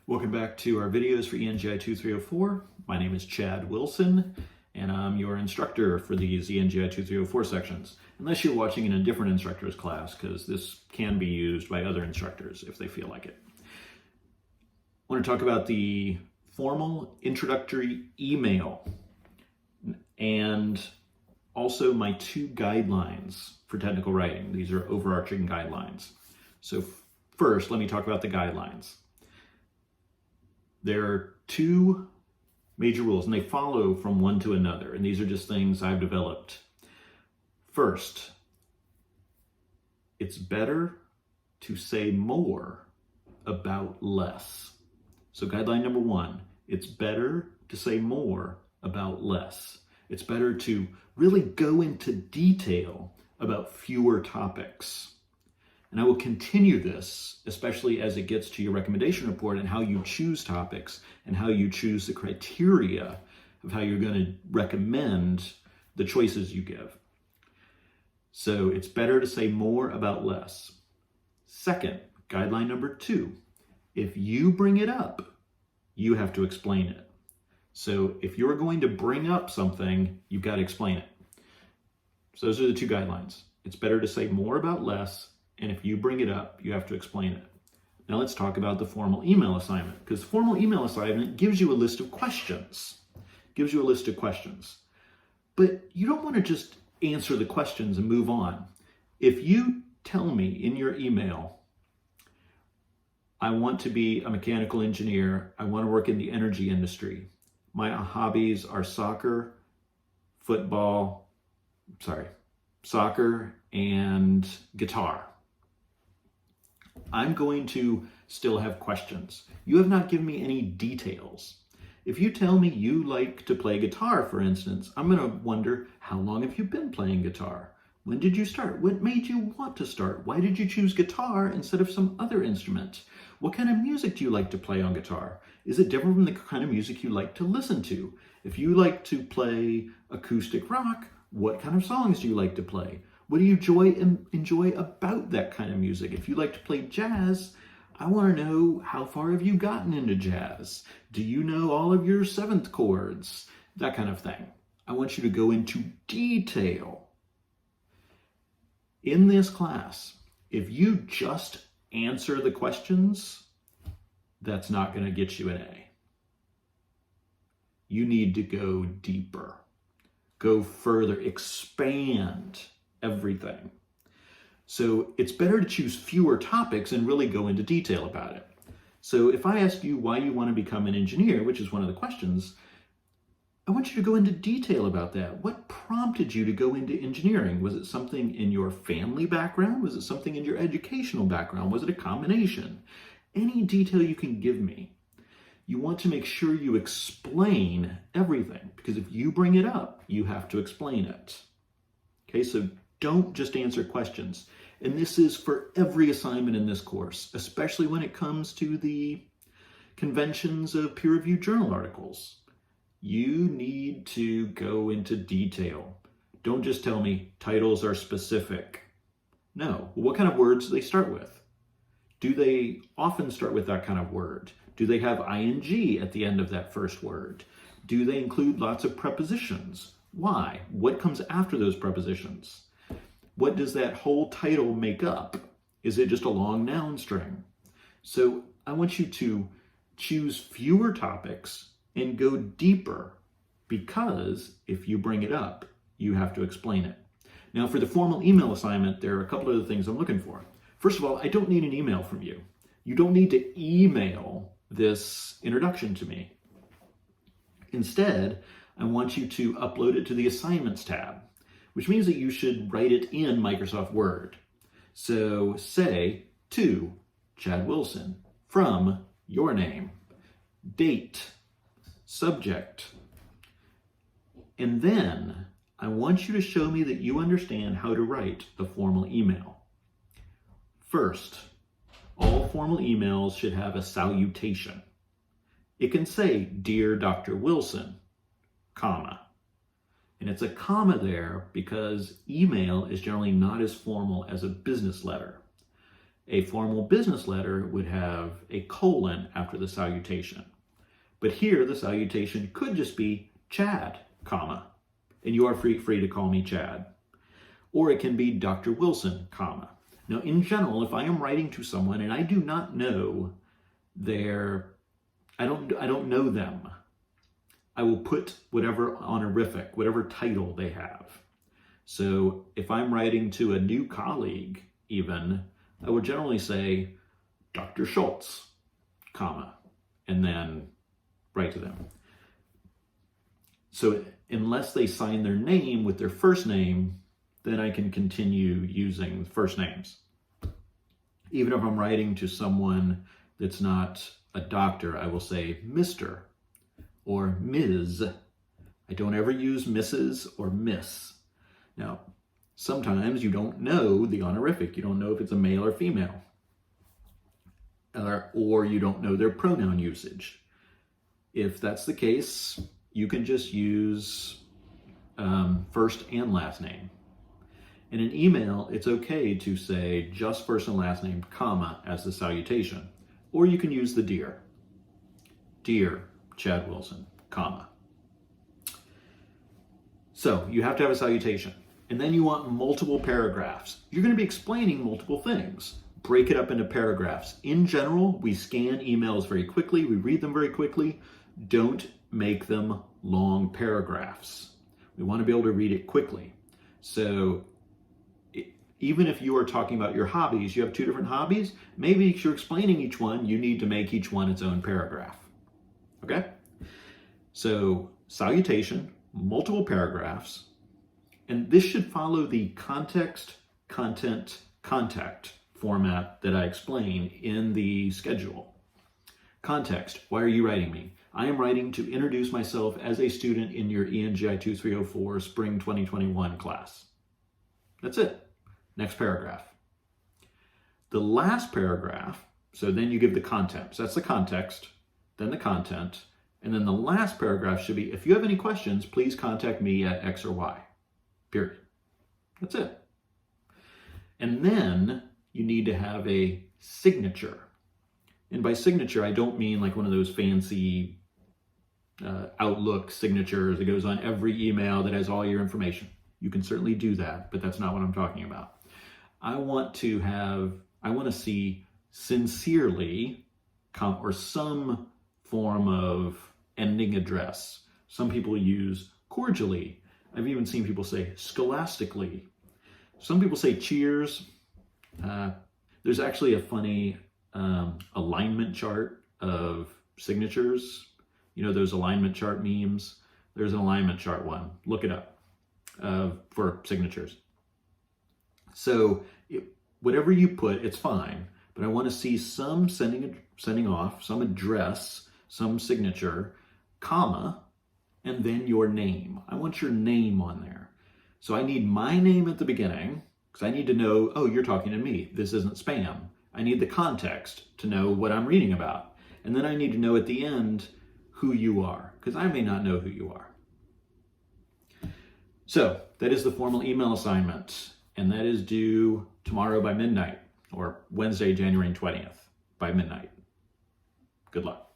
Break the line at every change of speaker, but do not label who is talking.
Welcome back to our videos for ENGI 2304. My name is Chad Wilson, and I'm your instructor for these ENGI 2304 sections, unless you're watching in a different instructor's class, because this can be used by other instructors if they feel like it. I want to talk about the formal introductory email and also my two guidelines for technical writing. These are overarching guidelines. So first, let me talk about the guidelines. There are two major rules, and they follow from one to another, and these are just things I've developed. First, it's better to say more about less. So guideline number one, it's better to say more about less. It's better to really go into detail about fewer topics. And I will continue this, especially as it gets to your recommendation report and how you choose topics and how you choose the criteria of how you're going to recommend the choices you give. So it's better to say more about less. Second, guideline number two, if you bring it up, you have to explain it. So if you're going to bring up something, you've got to explain it. So those are the two guidelines. It's better to say more about less. And if you bring it up, you have to explain it. Now let's talk about the formal email assignment, because the formal email assignment gives you a list of questions. But you don't want to just answer the questions and move on. If you tell me in your email, I want to be a mechanical engineer, I want to work in the energy industry, my hobbies are soccer and guitar, I'm going to still have questions. You have not given me any details. If you tell me you like to play guitar, for instance, I'm going to wonder, how long have you been playing guitar? When did you start? What made you want to start? Why did you choose guitar instead of some other instrument? What kind of music do you like to play on guitar? Is it different from the kind of music you like to listen to? If you like to play acoustic rock, what kind of songs do you like to play? What do you enjoy about that kind of music? If you like to play jazz, I want to know, how far have you gotten into jazz? Do you know all of your seventh chords? That kind of thing. I want you to go into detail. In this class, if you just answer the questions, that's not going to get you an A. You need to go deeper, go further, expand everything. So it's better to choose fewer topics and really go into detail about it. So if I ask you why you want to become an engineer, which is one of the questions, I want you to go into detail about that. What prompted you to go into engineering? Was it something in your family background? Was it something in your educational background? Was it a combination? Any detail you can give me. You want to make sure you explain everything, because if you bring it up, you have to explain it. Okay, so don't just answer questions. And this is for every assignment in this course, especially when it comes to the conventions of peer-reviewed journal articles. You need to go into detail. Don't just tell me titles are specific. No. What kind of words do they start with? Do they often start with that kind of word? Do they have ing at the end of that first word? Do they include lots of prepositions? Why? What comes after those prepositions? What does that whole title make up? Is it just a long noun string? So I want you to choose fewer topics and go deeper, because if you bring it up, you have to explain it. Now, for the formal email assignment, there are a couple of other things I'm looking for. First of all, I don't need an email from you. You don't need to email this introduction to me. Instead, I want you to upload it to the Assignments tab, which means that you should write it in Microsoft Word. So say, to Chad Wilson, from your name, date, subject, and then I want you to show me that you understand how to write the formal email. First, all formal emails should have a salutation. It can say, Dear Dr. Wilson, comma. And it's a comma there because email is generally not as formal as a business letter. A formal business letter would have a colon after the salutation. But here, the salutation could just be Chad, comma, and you are free to call me Chad. Or it can be Dr. Wilson, comma. Now, in general, if I am writing to someone and I do not know I don't know them, I will put whatever honorific, whatever title they have. So if I'm writing to a new colleague, even, I would generally say Dr. Schultz, comma, and then write to them. So unless they sign their name with their first name, then I can continue using first names. Even if I'm writing to someone that's not a doctor, I will say Mr. or Ms. I don't ever use Mrs. or Miss. Now, sometimes you don't know the honorific. You don't know if it's a male or female. Or you don't know their pronoun usage. If that's the case, you can just use first and last name. In an email, it's okay to say just first and last name, comma, as the salutation. Or you can use the dear. Dear Chad Wilson, comma. So you have to have a salutation. And then you want multiple paragraphs. You're going to be explaining multiple things. Break it up into paragraphs. In general, we scan emails very quickly. We read them very quickly. Don't make them long paragraphs. We want to be able to read it quickly. So even if you are talking about your hobbies, you have two different hobbies, maybe if you're explaining each one, you need to make each one its own paragraph. Okay? So salutation, multiple paragraphs, and this should follow the context, content, contact format that I explain in the schedule. Context, why are you writing me? I am writing to introduce myself as a student in your ENGI 2304 Spring 2021 class. That's it. Next paragraph. The last paragraph, so then you give the content. So that's the context, then the content, and then the last paragraph should be, if you have any questions, please contact me at X or Y. Period. That's it. And then you need to have a signature. And by signature, I don't mean like one of those fancy Outlook signatures that goes on every email that has all your information. You can certainly do that, but that's not what I'm talking about. I want to see sincerely or some form of ending address. Some people use cordially. I've even seen people say scholastically. Some people say cheers. There's actually a funny alignment chart of signatures. You know those alignment chart memes? There's an alignment chart one. Look it up for signatures. So whatever you put, it's fine. But I want to see some sending off, some address, some signature, comma, and then your name. I want your name on there. So I need my name at the beginning, because I need to know, oh, you're talking to me. This isn't spam. I need the context to know what I'm reading about. And then I need to know at the end who you are, because I may not know who you are. So that is the formal email assignment, and that is due tomorrow by midnight, or Wednesday, January 20th by midnight. Good luck.